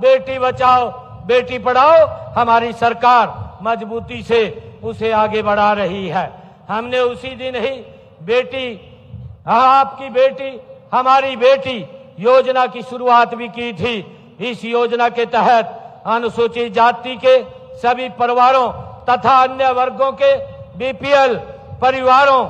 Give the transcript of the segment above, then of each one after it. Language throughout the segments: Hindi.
बेटी बचाओ बेटी पढ़ाओ हमारी सरकार मजबूती से उसे आगे बढ़ा रही है। हमने उसी दिन ही बेटी आपकी बेटी हमारी बेटी योजना की शुरुआत भी की थी। इस योजना के तहत अनुसूचित जाति के सभी परिवारों तथा अन्य वर्गों के बीपीएल परिवारों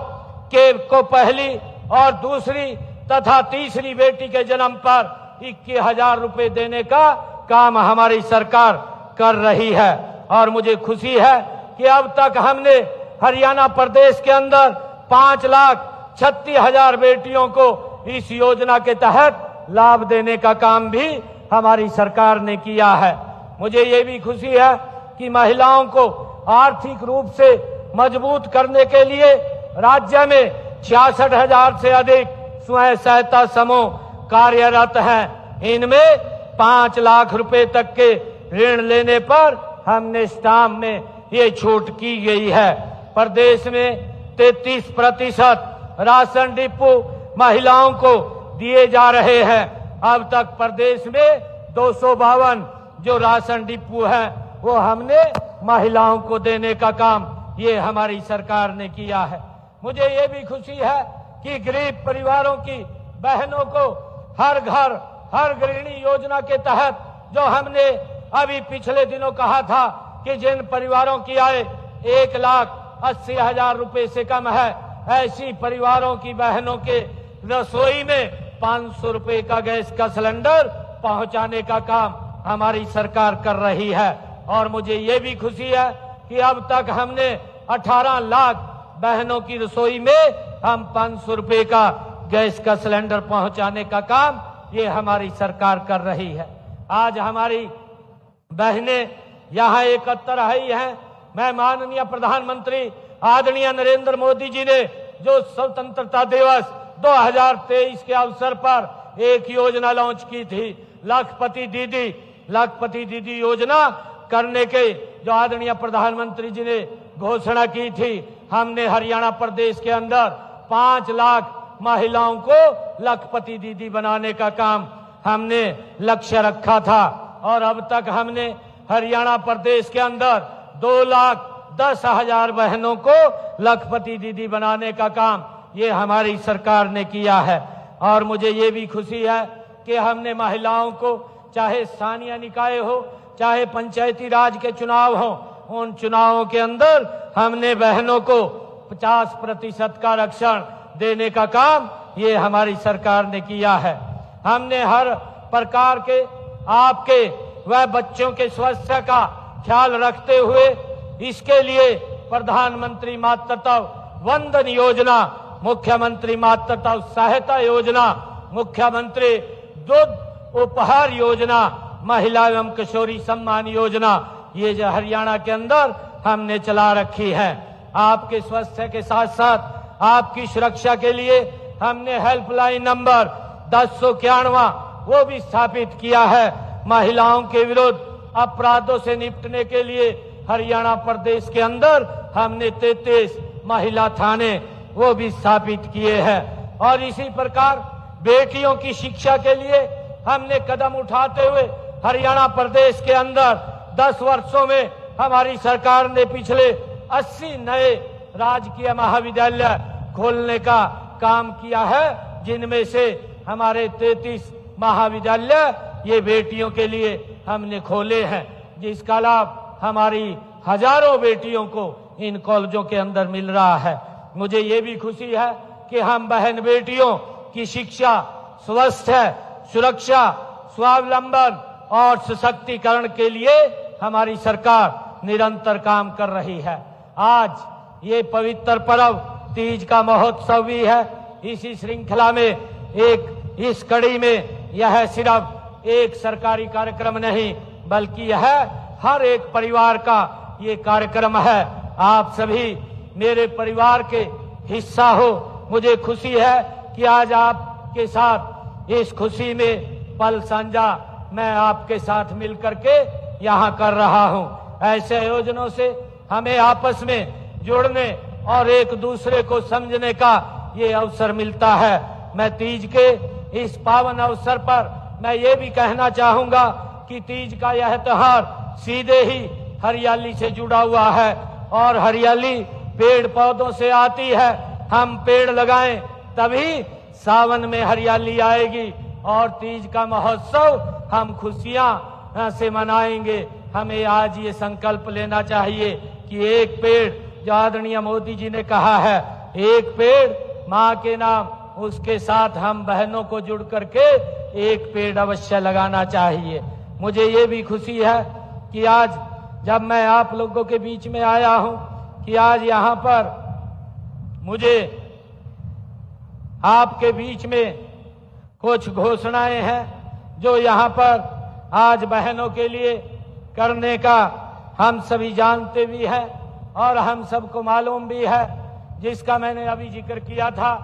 के को पहली और दूसरी तथा तीसरी बेटी के जन्म पर 21,000 रुपए देने का काम हमारी सरकार कर रही है। और मुझे खुशी है कि अब तक हमने हरियाणा प्रदेश के अंदर 5,36,000 बेटियों को इस योजना के तहत लाभ देने का काम भी हमारी सरकार ने किया है। मुझे ये भी खुशी है कि महिलाओं को आर्थिक रूप से मजबूत करने के लिए राज्य में 66,000 से अधिक स्वयं सहायता समूह कार्यरत हैं। इनमें 5 लाख रुपए तक के ऋण लेने पर हमने स्टाम्प में ये छूट की गई है। प्रदेश में 33% राशन डिपो महिलाओं को दिए जा रहे हैं। अब तक प्रदेश में 252 जो राशन डिपो हैं वो हमने महिलाओं को देने का काम ये हमारी सरकार ने किया है। मुझे ये भी खुशी है कि गरीब परिवारों की बहनों को हर घर हर गृहिणी योजना के तहत जो हमने अभी पिछले दिनों कहा था कि जिन परिवारों की आय 1,80,000 रुपए से कम है ऐसी परिवारों की बहनों के रसोई में 500 रुपए का गैस का सिलेंडर पहुंचाने का काम हमारी सरकार कर रही है। और मुझे ये भी खुशी है कि अब तक हमने 18 लाख बहनों की रसोई में हम 500 रुपए का गैस का सिलेंडर पहुंचाने का काम ये हमारी सरकार कर रही है। आज हमारी बहनें यहाँ एकत्र आई हैं। मैं माननीय प्रधानमंत्री आदरणीय नरेंद्र मोदी जी ने जो स्वतंत्रता दिवस 2023 के अवसर पर एक योजना लॉन्च की थी लखपति दीदी योजना करने के जो आदरणीय प्रधानमंत्री जी ने घोषणा की थी। हमने हरियाणा प्रदेश के अंदर 5 लाख महिलाओं को लखपति दीदी बनाने का काम हमने लक्ष्य रखा था। और अब तक हमने हरियाणा प्रदेश के अंदर 2,10,000 बहनों को लखपति दीदी बनाने का काम ये हमारी सरकार ने किया है। और मुझे ये भी खुशी है कि हमने महिलाओं को चाहे स्थानीय निकाय हो चाहे पंचायती राज के चुनाव हो उन चुनावों के अंदर हमने बहनों को 50% का आरक्षण देने का काम ये हमारी सरकार ने किया है। हमने हर प्रकार के आपके व बच्चों के स्वास्थ्य का ख्याल रखते हुए इसके लिए प्रधानमंत्री मातृत्व वंदन योजना, मुख्यमंत्री मातृत्व सहायता योजना, मुख्यमंत्री दूध उपहार योजना, महिला एवं किशोरी सम्मान योजना ये जो हरियाणा के अंदर हमने चला रखी है। आपके स्वास्थ्य के साथ साथ आपकी सुरक्षा के लिए हमने हेल्पलाइन नंबर 1091 वो भी स्थापित किया है। महिलाओं के विरुद्ध अपराधों से निपटने के लिए हरियाणा प्रदेश के अंदर हमने 33 महिला थाने वो भी स्थापित किए हैं। और इसी प्रकार बेटियों की शिक्षा के लिए हमने कदम उठाते हुए हरियाणा प्रदेश के अंदर 10 वर्षों में हमारी सरकार ने पिछले 80 नए राजकीय महाविद्यालय खोलने का काम किया है, जिनमें से हमारे 33 महाविद्यालय ये बेटियों के लिए हमने खोले हैं, जिसका लाभ हमारी हजारों बेटियों को इन कॉलेजों के अंदर मिल रहा है। मुझे ये भी खुशी है कि हम बहन बेटियों की शिक्षा, स्वास्थ्य, सुरक्षा, स्वावलंबन और सशक्तिकरण के लिए हमारी सरकार निरंतर काम कर रही है। आज ये पवित्र पर्व तीज का महोत्सव भी है। इसी श्रृंखला में इस कड़ी में यह सिर्फ एक सरकारी कार्यक्रम नहीं बल्कि यह हर एक परिवार का ये कार्यक्रम है। आप सभी मेरे परिवार के हिस्सा हो। मुझे खुशी है कि आज आपके साथ इस खुशी में पल साझा मैं आपके साथ मिलकर के यहाँ कर रहा हूँ। ऐसे आयोजनों से हमें आपस में जुड़ने और एक दूसरे को समझने का ये अवसर मिलता है। मैं तीज के इस पावन अवसर पर मैं ये भी कहना चाहूंगा कि तीज का यह त्योहार सीधे ही हरियाली से जुड़ा हुआ है और हरियाली पेड़ पौधों से आती है। हम पेड़ लगाएं तभी सावन में हरियाली आएगी और तीज का महोत्सव हम खुशियां से मनाएंगे। हमें आज ये संकल्प लेना चाहिए कि एक पेड़, जो आदरणीय मोदी जी ने कहा है, एक पेड़ माँ के नाम, उसके साथ हम बहनों को जुड़ करके एक पेड़ अवश्य लगाना चाहिए। मुझे ये भी खुशी है कि आज जब मैं आप लोगों के बीच में आया हूं कि आज यहाँ पर मुझे आपके बीच में कुछ घोषणाएं हैं जो यहाँ पर आज बहनों के लिए करने का हम सभी जानते भी हैं और हम सबको मालूम भी है, जिसका मैंने अभी जिक्र किया था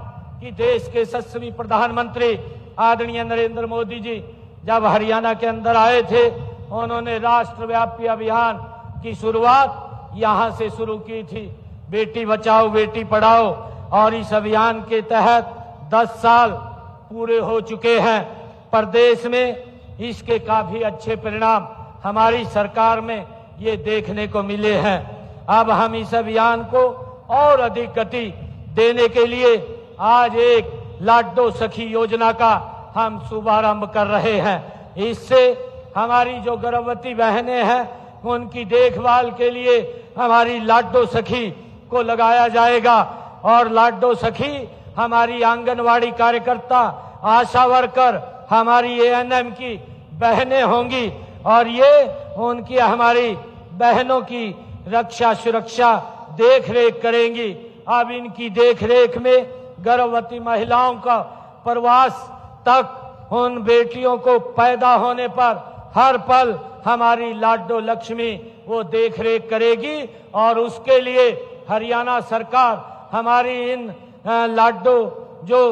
कि देश के यशस्वी प्रधानमंत्री आदरणीय नरेंद्र मोदी जी जब हरियाणा के अंदर आए थे, उन्होंने राष्ट्रव्यापी अभियान की शुरुआत यहाँ से शुरू की थी, बेटी बचाओ बेटी पढ़ाओ, और इस अभियान के तहत 10 साल पूरे हो चुके हैं। प्रदेश में इसके काफी अच्छे परिणाम हमारी सरकार में ये देखने को मिले हैं। अब हम इस अभियान को और अधिक गति देने के लिए आज एक लाडो सखी योजना का हम शुभारंभ कर रहे हैं। इससे हमारी जो गर्भवती बहनें हैं उनकी देखभाल के लिए हमारी लाडो सखी को लगाया जाएगा और लाडो सखी हमारी आंगनवाड़ी कार्यकर्ता, आशा वर्कर, हमारी एएनएम की बहनें होंगी और ये उनकी हमारी बहनों की रक्षा सुरक्षा देख रेख करेंगी। अब इनकी देख रेख में गर्भवती महिलाओं का प्रवास तक उन बेटियों को पैदा होने पर हर पल हमारी लाडो लक्ष्मी वो देख रेख करेगी और उसके लिए हरियाणा सरकार हमारी इन लाडो जो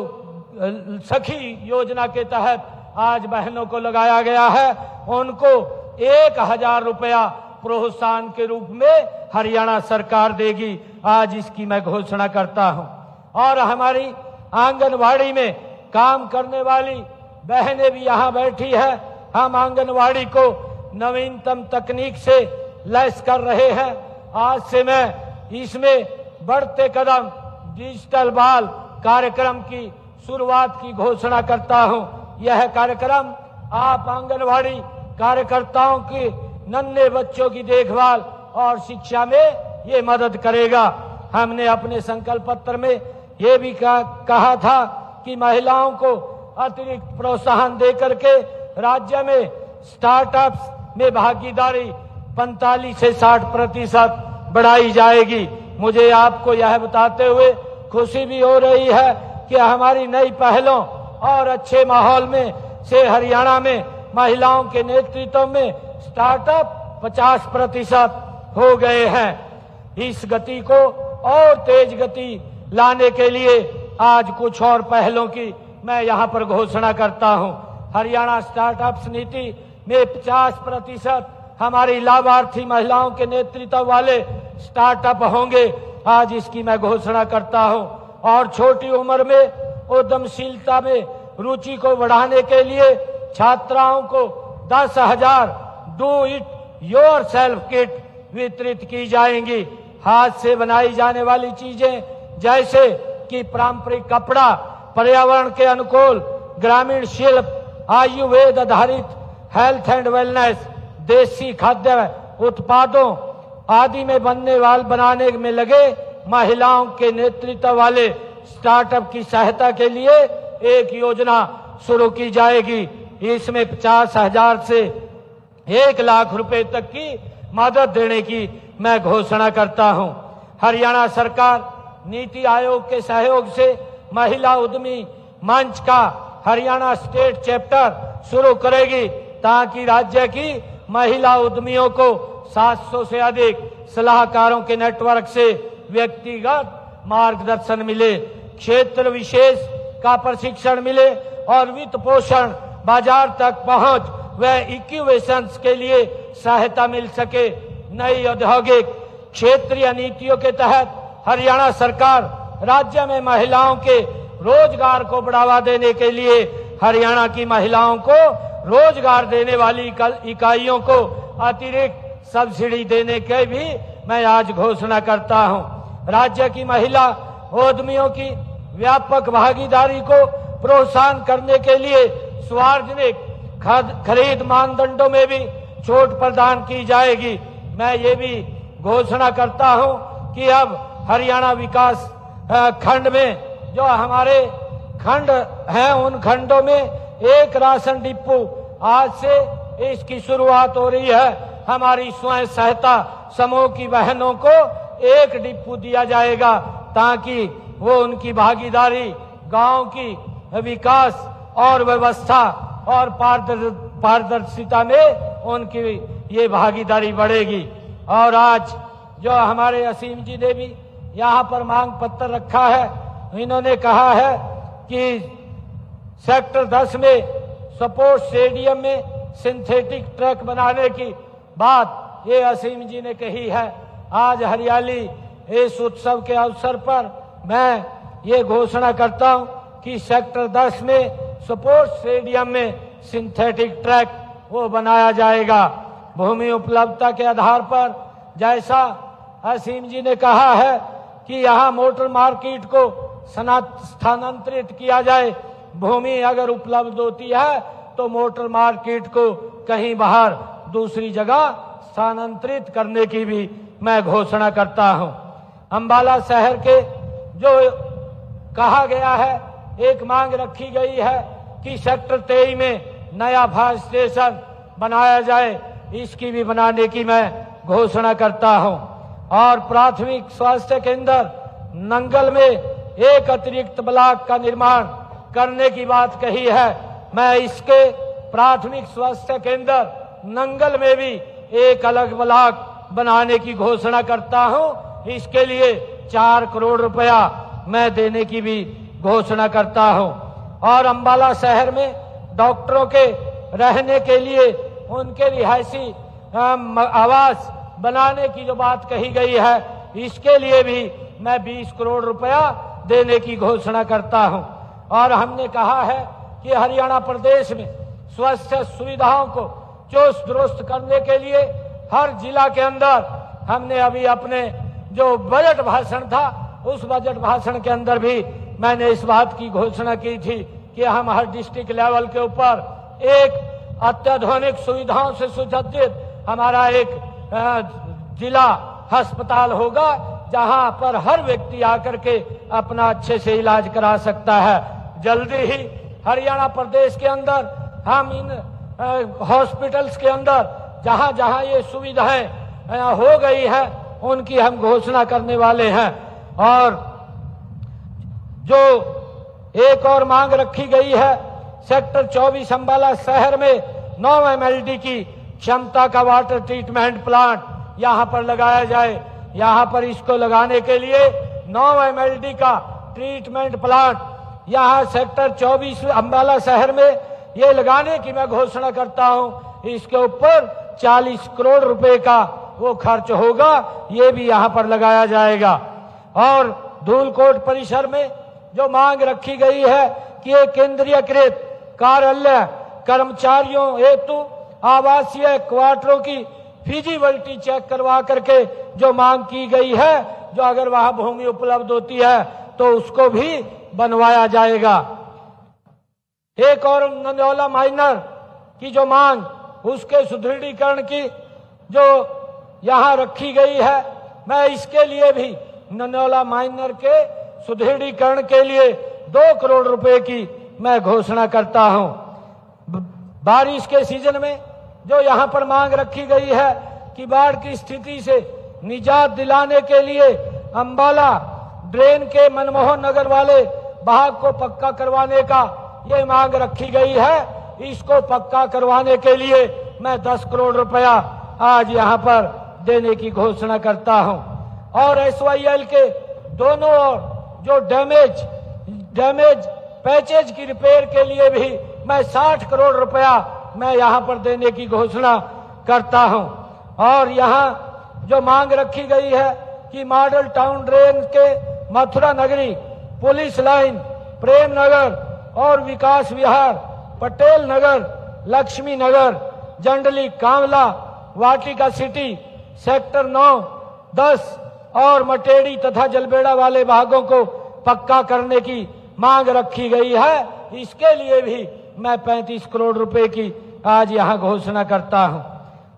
सखी योजना के तहत आज बहनों को लगाया गया है, उनको 1000 रुपया प्रोत्साहन के रूप में हरियाणा सरकार देगी। आज इसकी मैं घोषणा करता हूं। और हमारी आंगनवाड़ी में काम करने वाली बहनें भी यहाँ बैठी है। हम आंगनवाड़ी को नवीनतम तकनीक से लैस कर रहे हैं। आज से मैं इसमें बढ़ते कदम डिजिटल बाल कार्यक्रम की शुरुआत की घोषणा करता हूं। यह कार्यक्रम आप आंगनवाड़ी कार्यकर्ताओं की नन्हे बच्चों की देखभाल और शिक्षा में ये मदद करेगा। हमने अपने संकल्प पत्र में ये भी कहा था कि महिलाओं को अतिरिक्त प्रोत्साहन देकर के राज्य में स्टार्टअप्स में भागीदारी 45 से 60% बढ़ाई जाएगी। मुझे आपको यह बताते हुए खुशी भी हो रही है कि हमारी नई पहलों और अच्छे माहौल में से हरियाणा में महिलाओं के नेतृत्व में स्टार्टअप 50% हो गए हैं। इस गति को और तेज गति लाने के लिए आज कुछ और पहलों की मैं यहाँ पर घोषणा करता हूँ। हरियाणा स्टार्टअप्स नीति में 50% हमारी लाभार्थी महिलाओं के नेतृत्व वाले स्टार्टअप होंगे। आज इसकी मैं घोषणा करता हूँ। और छोटी उम्र में उद्यमशीलता में रुचि को बढ़ाने के लिए छात्राओं को 10,000 do it your self kit वितरित की जाएंगी। हाथ से बनाई जाने वाली चीजें जैसे कि पारंपरिक कपड़ा, पर्यावरण के अनुकूल ग्रामीण शिल्प, आयुर्वेद आधारित हेल्थ एंड वेलनेस, देसी खाद्य उत्पादों आदि में बनाने में लगे महिलाओं के नेतृत्व वाले स्टार्टअप की सहायता के लिए एक योजना शुरू की जाएगी। इसमें 50,000 से 1 लाख रुपए तक की मदद देने की मैं घोषणा करता हूं। हरियाणा सरकार नीति आयोग के सहयोग से महिला उद्यमी मंच का हरियाणा स्टेट चैप्टर शुरू करेगी ताकि राज्य की महिला उद्यमियों को 700 से अधिक सलाहकारों के नेटवर्क से व्यक्तिगत मार्गदर्शन मिले, क्षेत्र विशेष का प्रशिक्षण मिले और वित्त पोषण, बाजार तक पहुंच व इक्यूवेशंस के लिए सहायता मिल सके। नई औद्योगिक क्षेत्रीय नीतियों के तहत हरियाणा सरकार राज्य में महिलाओं के रोजगार को बढ़ावा देने के लिए हरियाणा की महिलाओं को रोजगार देने वाली इकाइयों को अतिरिक्त सब्सिडी देने के भी मैं आज घोषणा करता हूं। राज्य की महिला उद्यमियों की व्यापक भागीदारी को प्रोत्साहन करने के लिए सार्वजनिक खरीद मानदंडों में भी छूट प्रदान की जाएगी। मैं ये भी घोषणा करता हूं कि अब हरियाणा विकास खंड में जो हमारे खंड हैं उन खंडों में एक राशन डिपो आज से इसकी शुरुआत हो रही है। हमारी स्वयं सहायता समूह की बहनों को एक डिपो दिया जाएगा ताकि वो उनकी भागीदारी गांव की विकास और व्यवस्था और पारदर्शिता में उनकी ये भागीदारी बढ़ेगी। और आज जो हमारे असीम जी ने भी यहाँ पर मांग पत्र रखा है, इन्होंने कहा है कि सेक्टर 10 में स्पोर्ट्स स्टेडियम में सिंथेटिक ट्रैक बनाने की बात ये असीम जी ने कही है। आज हरियाली इस उत्सव के अवसर पर मैं ये घोषणा करता हूं कि सेक्टर 10 में स्पोर्ट्स स्टेडियम में सिंथेटिक ट्रैक वो बनाया जाएगा। भूमि उपलब्धता के आधार पर जैसा असीम जी ने कहा है कि यहाँ मोटर मार्केट को स्थानांतरित किया जाए। भूमि अगर उपलब्ध होती है तो मोटर मार्केट को कहीं बाहर दूसरी जगह स्थानांतरित करने की भी मैं घोषणा करता हूं। अंबाला शहर के जो कहा गया है, एक मांग रखी गई है कि सेक्टर 23 में नया फायर स्टेशन बनाया जाए, इसकी भी बनाने की मैं घोषणा करता हूं। और प्राथमिक स्वास्थ्य केंद्र नंगल में एक अतिरिक्त ब्लॉक का निर्माण करने की बात कही है। मैं इसके प्राथमिक स्वास्थ्य केंद्र नंगल में भी एक अलग ब्लॉक बनाने की घोषणा करता हूं। इसके लिए 4 करोड़ रुपया मैं देने की भी घोषणा करता हूं। और अंबाला शहर में डॉक्टरों के रहने के लिए उनके रिहायशी आवास बनाने की जो बात कही गई है, इसके लिए भी मैं 20 करोड़ रुपया देने की घोषणा करता हूं। और हमने कहा है कि हरियाणा प्रदेश में स्वास्थ्य सुविधाओं को चुस्त दुरुस्त करने के लिए हर जिला के अंदर हमने अभी अपने जो बजट भाषण था उस बजट भाषण के अंदर भी मैंने इस बात की घोषणा की थी कि हम हर डिस्ट्रिक्ट लेवल के ऊपर एक अत्याधुनिक सुविधाओं से सुसज्जित हमारा एक जिला अस्पताल होगा, जहां पर हर व्यक्ति आकर के अपना अच्छे से इलाज करा सकता है। जल्दी ही हरियाणा प्रदेश के अंदर हम इन हॉस्पिटल्स के अंदर जहां जहां ये सुविधाएं हो गई है उनकी हम घोषणा करने वाले हैं। और जो एक और मांग रखी गई है, सेक्टर 24 अंबाला शहर में 9 MLD की क्षमता का वाटर ट्रीटमेंट प्लांट यहां पर लगाया जाए। यहां पर इसको लगाने के लिए 9 MLD का ट्रीटमेंट प्लांट यहां सेक्टर 24 अंबाला शहर में ये लगाने की मैं घोषणा करता हूं। इसके ऊपर 40 करोड़ रुपए का वो खर्च होगा, ये भी यहां पर लगाया जाएगा। और धूलकोट परिसर में जो मांग रखी गई है कि एक केंद्रीयकृत कार्यालय कर्मचारियों हेतु आवासीय क्वार्टरों की फिजिबिलिटी चेक करवा करके जो मांग की गई है, जो अगर वहां भूमि उपलब्ध होती है तो उसको भी बनवाया जाएगा। एक और नंदौला माइनर की जो मांग, उसके सुदृढ़ीकरण की जो यहां रखी गई है, मैं इसके लिए भी नंदौला माइनर के सुदृढ़ीकरण के लिए 2 करोड़ रुपए की मैं घोषणा करता हूं। बारिश के सीजन में जो यहां पर मांग रखी गई है कि बाढ़ की स्थिति से निजात दिलाने के लिए अंबाला ड्रेन के मनमोहन नगर वाले भाग को पक्का करवाने का ये मांग रखी गई है। इसको पक्का करवाने के लिए मैं 10 करोड़ रुपया आज यहां पर देने की घोषणा करता हूं। और SYL के दोनों ओर जो डैमेज पैचेज की रिपेयर के लिए भी मैं 60 करोड़ रुपया मैं यहां पर देने की घोषणा करता हूं। और यहां जो मांग रखी गई है कि मॉडल टाउन ड्रेन के मथुरा नगरी, पुलिस लाइन, प्रेम नगर और विकास विहार, पटेल नगर लक्ष्मी नगर, जंडली, कांवला, वाटिका सिटी, सेक्टर 9, 10 और मटेड़ी तथा जलबेड़ा वाले भागों को पक्का करने की मांग रखी गई है। इसके लिए भी मैं 35 करोड़ रुपए की आज यहां घोषणा करता हूं।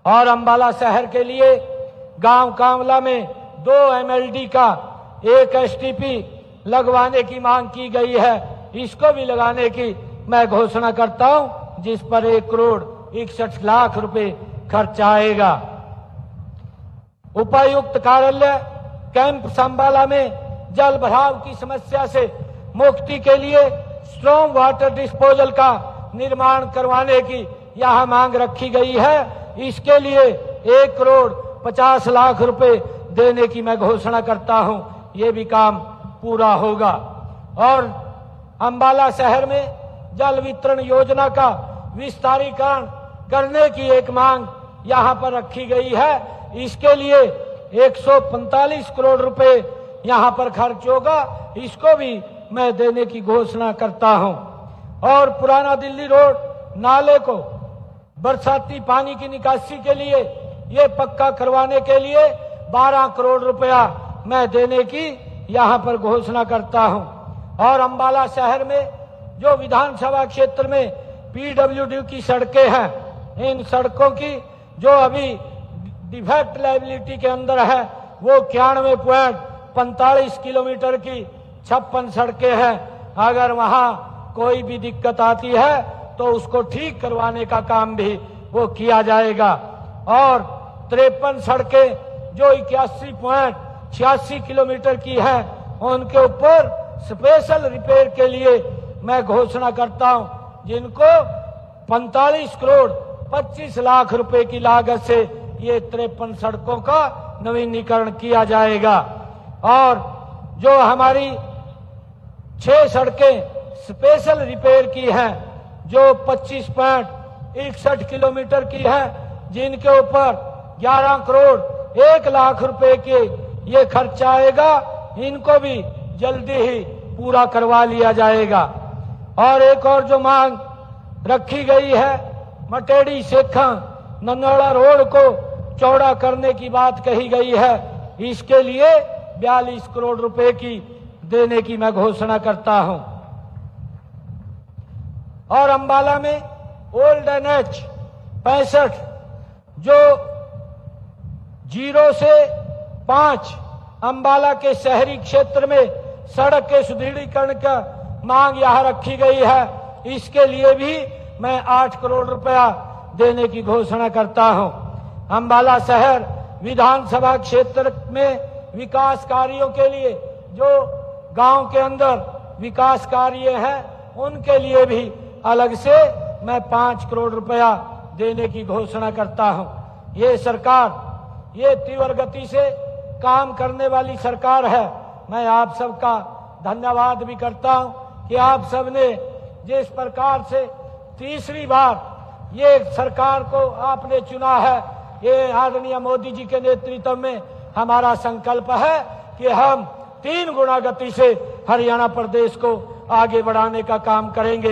और अंबाला शहर के लिए गांव कांवला में 2 MLD का 1 STP लगवाने की मांग की गई है। इसको भी लगाने की मैं घोषणा करता हूं, जिस पर 1 करोड़ 61 लाख रुपए खर्च आएगा। उपायुक्त कार्यालय कैंप अंबाला में जल भराव की समस्या से मुक्ति के लिए स्ट्रॉन्ग वाटर डिस्पोजल का निर्माण करवाने की यहां मांग रखी गई है। इसके लिए 1 करोड़ 50 लाख रुपए देने की मैं घोषणा करता हूं। ये भी काम पूरा होगा। और अंबाला शहर में जल वितरण योजना का विस्तारीकरण करने की एक मांग यहां पर रखी गई है। इसके लिए 145 करोड़ रुपए यहां पर खर्च होगा। इसको भी मैं देने की घोषणा करता हूं। और पुराना दिल्ली रोड नाले को बरसाती पानी की निकासी के लिए ये पक्का करवाने के लिए 12 करोड़ रुपया मैं देने की यहां पर घोषणा करता हूं। और अंबाला शहर में जो विधानसभा क्षेत्र में PWD की सड़कें हैं, इन सड़कों की जो अभी डिफेक्ट लायबिलिटी के अंदर है वो 91.45 किलोमीटर की 56 सड़कें हैं। अगर वहां कोई भी दिक्कत आती है तो उसको ठीक करवाने का काम भी वो किया जाएगा। और 53 सड़कें जो 81.86 किलोमीटर की हैं, उनके ऊपर स्पेशल रिपेयर के लिए मैं घोषणा करता हूं, जिनको 45 करोड़ 25 लाख रुपए की लागत से ये 53 सड़कों का नवीनीकरण किया जाएगा। और जो हमारी 6 सड़कें स्पेशल रिपेयर की हैं, जो 25.61 किलोमीटर की हैं, जिनके ऊपर 11 करोड़ 1 लाख रुपए के ये खर्च आएगा, इनको भी जल्दी ही पूरा करवा लिया जाएगा। और एक और जो मांग रखी गई है, मटेड़ी सेखा नन्नौड़ा रोड को चौड़ा करने की बात कही गई है। इसके लिए 42 करोड़ रुपए की देने की मैं घोषणा करता हूं। और अंबाला में ओल्ड NH 65 जो 0 से 5 अंबाला के शहरी क्षेत्र में सड़क के सुदृढ़ीकरण का मांग यहां रखी गई है। इसके लिए भी मैं 8 करोड़ रुपया देने की घोषणा करता हूं। अंबाला शहर विधानसभा क्षेत्र में विकास कार्यों के लिए जो गांव के अंदर विकास कार्य हैं, उनके लिए भी अलग से मैं 5 करोड़ रुपया देने की घोषणा करता हूं। ये सरकार ये तीव्र गति से काम करने वाली सरकार है। मैं आप सबका धन्यवाद भी करता हूं कि आप सबने जिस प्रकार से तीसरी बार ये सरकार को आपने चुना है, ये आदरणीय मोदी जी के नेतृत्व में हमारा संकल्प है कि हम 3 गुना गति से हरियाणा प्रदेश को आगे बढ़ाने का काम करेंगे।